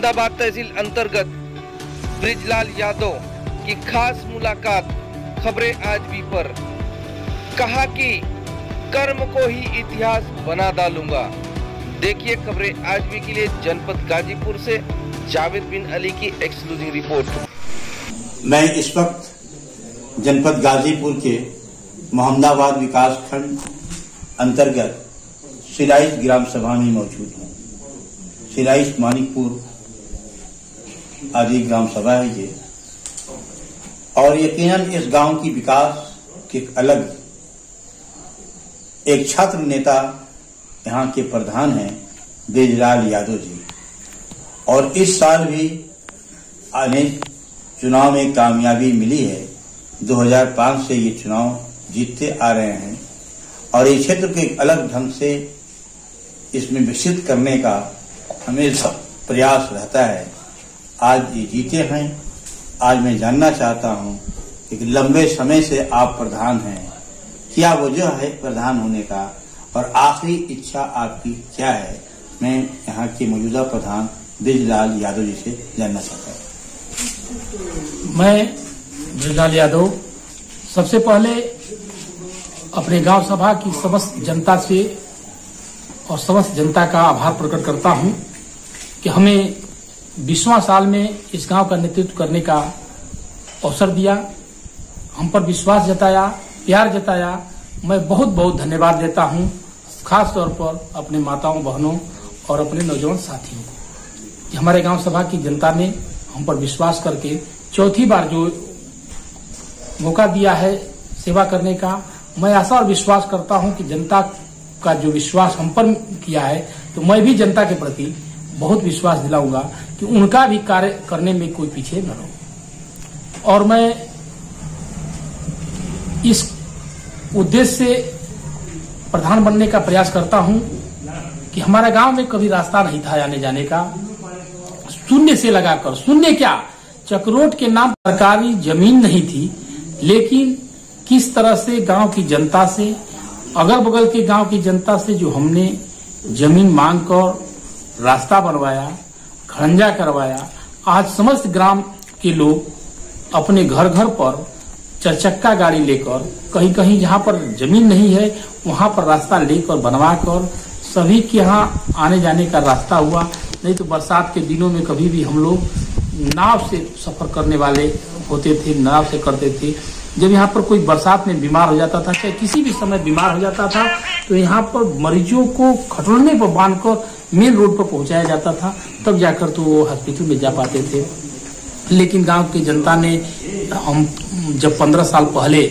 मोहम्मदाबाद तहसील अंतर्गत ब्रिजलाल यादव की खास मुलाकात खबरें आज भी पर। कहा कि कर्म को ही इतिहास बना डालूंगा। देखिए खबरें आज भी के लिए जनपद गाजीपुर से जावेद बिन अली की एक्सक्लूसिव रिपोर्ट। मैं इस वक्त जनपद गाजीपुर के मोहम्मदाबाद विकास खंड अंतर्गत सिराइस ग्राम सभा में मौजूद हूँ। सिराइस मानिकपुर आदि ग्राम सभा है ये, और यकीनन इस गांव की विकास के अलग एक छात्र नेता यहाँ के प्रधान हैं ब्रिजलाल यादव जी, और इस साल भी अनेक चुनाव में कामयाबी मिली है। 2005 से ये चुनाव जीतते आ रहे हैं और इस क्षेत्र को एक अलग ढंग से इसमें विकसित करने का हमेशा प्रयास रहता है। आज ये जीते हैं। आज मैं जानना चाहता हूं कि लंबे समय से आप प्रधान हैं, क्या वजह है प्रधान होने का और आखिरी इच्छा आपकी क्या है? मैं यहाँ के मौजूदा प्रधान ब्रिजलाल यादव जी से जानना चाहता हूँ। मैं ब्रिजलाल यादव सबसे पहले अपने गांव सभा की समस्त जनता से और समस्त जनता का आभार प्रकट करता हूं कि हमें 20वां साल में इस गांव का नेतृत्व करने का अवसर दिया, हम पर विश्वास जताया, प्यार जताया। मैं बहुत बहुत धन्यवाद देता हूं, खास तौर पर अपने माताओं बहनों और अपने नौजवान साथियों को कि हमारे गांव सभा की जनता ने हम पर विश्वास करके चौथी बार जो मौका दिया है सेवा करने का। मैं आशा और विश्वास करता हूं कि जनता का जो विश्वास हम पर किया है, तो मैं भी जनता के प्रति बहुत विश्वास दिलाऊंगा कि उनका भी कार्य करने में कोई पीछे न रहो। और मैं इस उद्देश्य से प्रधान बनने का प्रयास करता हूं कि हमारे गांव में कभी रास्ता नहीं था आने जाने का। शून्य से लगाकर, शून्य क्या, चक्रोट के नाम सरकारी जमीन नहीं थी, लेकिन किस तरह से गांव की जनता से, अगल बगल के गांव की जनता से जो हमने जमीन मांग कर रास्ता बनवाया, खड़ंजा करवाया। आज समस्त ग्राम के लोग अपने घर घर पर चरचक्का गाड़ी लेकर, कहीं कहीं जहां पर जमीन नहीं है वहां पर रास्ता लेकर बनवा कर सभी के यहाँ आने जाने का रास्ता हुआ। नहीं तो बरसात के दिनों में कभी भी हम लोग नाव से सफर करने वाले होते थे, नाव से करते थे। जब यहाँ पर कोई बरसात में बीमार हो जाता था, चाहे किसी भी समय बीमार हो जाता था, तो यहाँ पर मरीजों को खटोलने पर बांधकर मेन रोड पर पहुंचाया जाता था, तब जाकर तो वो हॉस्पिटल में जा पाते थे। लेकिन गांव की जनता ने, हम जब 15 साल पहले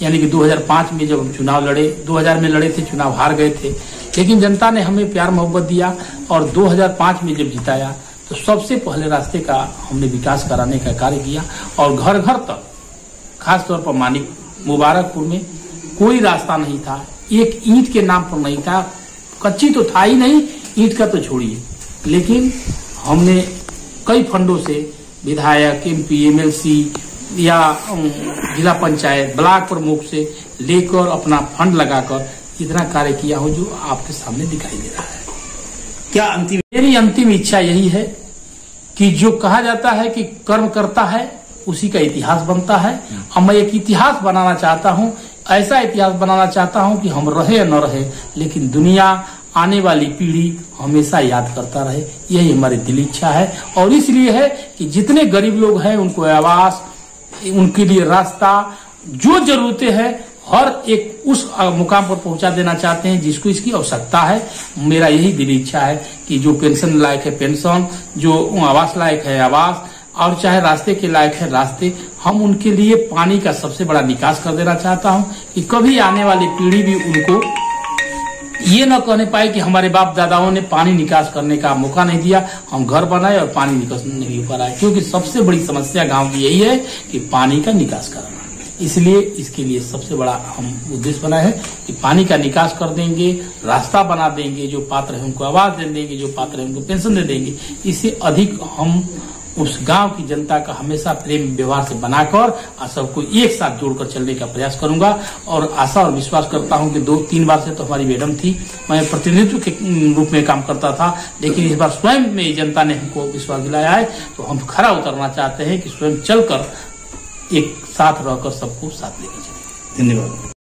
यानी कि 2005 में जब हम चुनाव लड़े, 2000 में लड़े थे, चुनाव हार गए थे, लेकिन जनता ने हमें प्यार मोहब्बत दिया और 2005 में जब जिताया तो सबसे पहले रास्ते का हमने विकास कराने का कार्य किया। और घर घर तक, खास तौर पर मानिक मुबारकपुर में कोई रास्ता नहीं था, एक ईंट के नाम पर नहीं था, कच्ची तो था ही नहीं, ईंट का तो छोड़िए। लेकिन हमने कई फंडों से, विधायक, MP, MLC या जिला पंचायत, ब्लॉक प्रमुख से लेकर अपना फंड लगाकर इतना कार्य किया हो जो आपके सामने दिखाई दे रहा है। क्या मेरी अंतिम इच्छा यही है कि जो कहा जाता है कि कर्म करता है उसी का इतिहास बनता है। अब मैं एक इतिहास बनाना चाहता हूँ, ऐसा इतिहास बनाना चाहता हूँ कि हम रहे या न रहे, लेकिन दुनिया, आने वाली पीढ़ी हमेशा याद करता रहे। यही हमारी दिली इच्छा है। और इसलिए है कि जितने गरीब लोग हैं उनको आवास, उनके लिए रास्ता, जो जरूरतें हैं हर एक उस मुकाम पर पहुंचा देना चाहते हैं जिसको इसकी आवश्यकता है। मेरा यही दिली इच्छा है कि जो पेंशन लायक है पेंशन, जो आवास लायक है आवास, और चाहे रास्ते के लायक है रास्ते, हम उनके लिए पानी का सबसे बड़ा निकास कर देना चाहता हूं कि कभी आने वाली पीढ़ी भी उनको ये न कहने पाए कि हमारे बाप दादाओं ने पानी निकास करने का मौका नहीं दिया, हम घर बनाए और पानी निकास नहीं हो पा रहा है। क्योंकि सबसे बड़ी समस्या गांव की यही है कि पानी का निकास कराना। इसलिए इसके लिए सबसे बड़ा हम उद्देश्य बना है कि पानी का निकास कर देंगे, रास्ता बना देंगे, जो पात्र है उनको आवास दे देंगे, जो पात्र है उनको पेंशन दे देंगे। इससे अधिक हम उस गांव की जनता का हमेशा प्रेम व्यवहार से बनाकर और सबको एक साथ जोड़कर चलने का प्रयास करूंगा। और आशा और विश्वास करता हूं कि 2-3 बार से तो हमारी मैडम थी, मैं प्रतिनिधित्व के रूप में काम करता था, लेकिन इस बार स्वयं में जनता ने हमको विश्वास दिलाया है, तो हम खरा उतरना चाहते हैं कि स्वयं चलकर एक साथ रहकर सबको साथ लेकर चलें। धन्यवाद।